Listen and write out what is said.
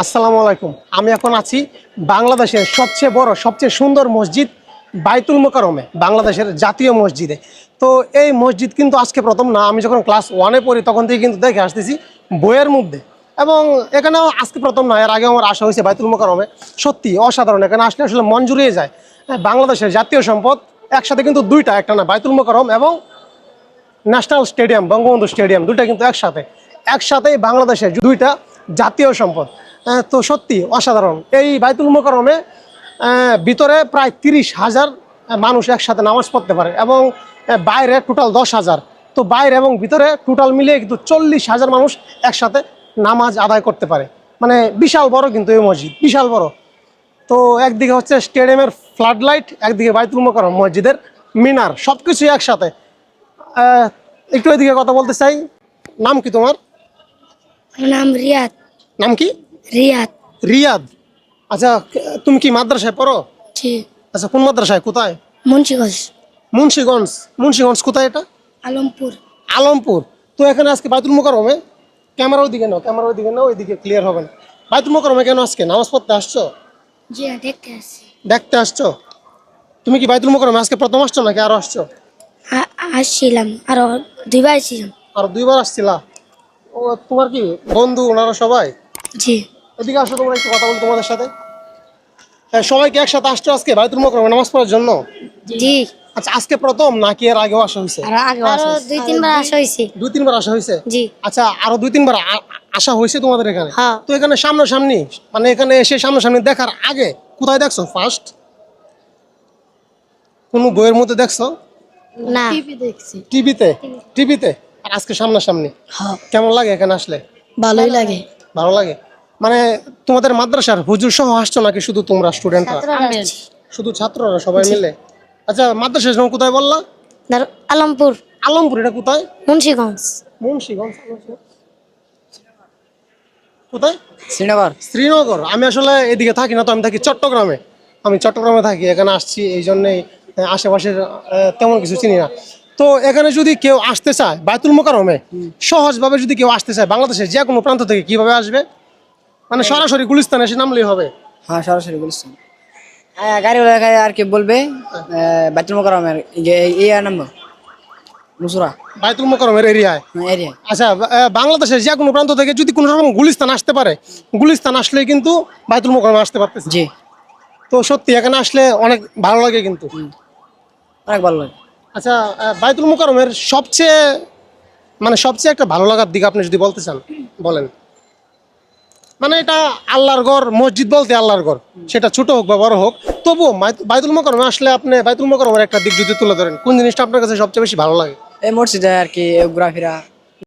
আসসালামু আলাইকুম। আমি এখন আছি বাংলাদেশের সবচেয়ে বড় সবচেয়ে সুন্দর মসজিদ বাইতুল মোকাররমে, বাংলাদেশের জাতীয় মসজিদে। তো এই মসজিদ কিন্তু আজকে প্রথম না, আমি যখন ক্লাস 1-এ পড়ি তখন থেকে কিন্তু দেখে আসতেছি বইয়ের মধ্যে, এবং এখানেও আজকে প্রথম না, এর আগে আমার আসা হয়েছে বাইতুল মোকাররমে। সত্যি অসাধারণ, এখানে আসলে আসলে মন জুড়িয়ে যায়। বাংলাদেশের জাতীয় সম্পদ একসাথে কিন্তু দুইটা, একটা না বাইতুল মোকাররম এবং ন্যাশনাল স্টেডিয়াম বঙ্গবন্ধু স্টেডিয়াম, দুইটা কিন্তু একসাথেই বাংলাদেশের দুইটা জাতীয় সম্পদ। তো সত্যি অসাধারণ। এই বাইতুল মোকাররমে ভিতরে প্রায় 30,000 মানুষ একসাথে নামাজ পড়তে পারে, এবং বাইরে টোটাল 10,000। তো বাইরে এবং ভিতরে টোটাল মিলিয়ে কিন্তু 40,000 মানুষ একসাথে নামাজ আদায় করতে পারে। মানে বিশাল বড় কিন্তু এই মসজিদ, বিশাল বড়। তো একদিকে হচ্ছে স্টেডিয়ামের ফ্লাড লাইট, একদিকে বাইতুল মোকাররম মসজিদের মিনার, সব কিছুই একসাথে। একটু এদিকে কথা বলতে চাই। নাম কি তোমার? নাম রিয়াদ। নাম কি? রিয়াদ। রিয়াদ। আচ্ছা, তুমি কি মাদ্রাসায় পড়ো? জি। আচ্ছা, কোন মাদ্রাসায়? কোথায়? মুন্সিগঞ্জ। মুন্সিগঞ্জ। মুন্সিগঞ্জ কোথায় এটা? আলমপুর। আলমপুর। তো এখানে আজকে বাইতুল মোকাররমে, ক্যামেরা ওইদিকে নাও, ওইদিকে ক্লিয়ার হবে না। বাইতুল মোকাররমে কেন আজকে নামাজ পড়তে আসছো? জি, দেখতে আসছি। দেখতে আসছো? তুমি কি বাইতুল মোকাররমে আজকে প্রথম আসছো নাকি আরো আসছো? আসছিলাম, আরো দুইবার আসছিলাম। আর দুইবার আসছিলা? ও, তোমার কি বন্ধু ওনারা সবাই? জি। এদিকে আসো, তোমরা একটু কথা বল তোমাদের সাথে। সবাইকে একসাথে আসছো আজকে বাইতুল মোকাররমে নামাজ পড়ার জন্য? জি। আচ্ছা, আজকে প্রথম নাকি এর আগেও আসা হয়েছে? আরো দুই তিনবার আসা হয়েছে। 2-3 বার আসা হয়েছে? জি। আচ্ছা, আরো 2-3 বার আসা হয়েছে তোমাদের এখানে? হ্যাঁ। তো এখানে সামনাসামনি, মানে এখানে এসে সামনাসামনি দেখার আগে কোথায় দেখছো ফার্স্ট? কোন বইয়ের মধ্যে দেখছো? না, দেখছি টিভিতে। আর আজকে সামনাসামনি হ্যাঁ, কেমন লাগে এখানে আসলে? ভালোই লাগে। ভালো লাগে। মানে তোমাদের মাদ্রাসার হুজুর সহ আসছো নাকি শুধু তোমরা স্টুডেন্টরা? শুধু ছাত্ররা সবাই মিলে? আচ্ছা, মাদ্রাসার নাম কোথায় বললা? আলমপুর। আলমপুর। এটা কোথায়? মুন্সিগঞ্জ। মুন্সিগঞ্জ। কোথায়? শ্রীনগর। আমি আসলে এদিকে থাকি না, তো আমি থাকি চট্টগ্রামে। আমি চট্টগ্রামে থাকি, এখানে আসছি এই জন্যেই। আশেপাশের তেমন কিছু চিনি না। তো এখানে যদি কেউ আসতে চায় বাইতুল মোকাররমে, সহজভাবে যদি কেউ আসতে চায় বাংলাদেশের যে কোনো প্রান্ত থেকে, কিভাবে আসবে? মানে সরাসরি গুলিস্তানে এসে নামলেই হবে? হ্যাঁ, সরাসরি বলছেন। গাড়ি আর কি বলবে বাইতুল মোকাররমের নাম্বার নুসরা বাইতুল মোকাররমের এরিয়ায়। এরিয়া। আচ্ছা, বাংলাদেশের যে কোনো প্রান্ত থেকে যদি কোনো রকম গুলিস্তান আসতে পারে, গুলিস্তান আসলেই কিন্তু বাইতুল মোকাররমে আসতে পারতেছে। জি। তো সত্যি এখানে আসলে অনেক ভালো লাগে কিন্তু। অনেক ভালো লাগে। আচ্ছা, বাইতুল মোকাররমের সবচেয়ে একটা ভালো লাগার দিক আপনি যদি বলতে চান, বলেন। মানে এটা আল্লাহর ঘর, মসজিদ বলতে আল্লাহর ঘর, সেটা ছোট হোক বা বড় হোক, তবুও বাইতুল মোকাররমে আসলে আপনি বাইতুল মোকাররমের একটা দিক যদি তুলে ধরেন, কোন জিনিসটা আপনার কাছে সবচেয়ে বেশি ভালো লাগে? এই মসজিদে আর কি ঘোরাফেরা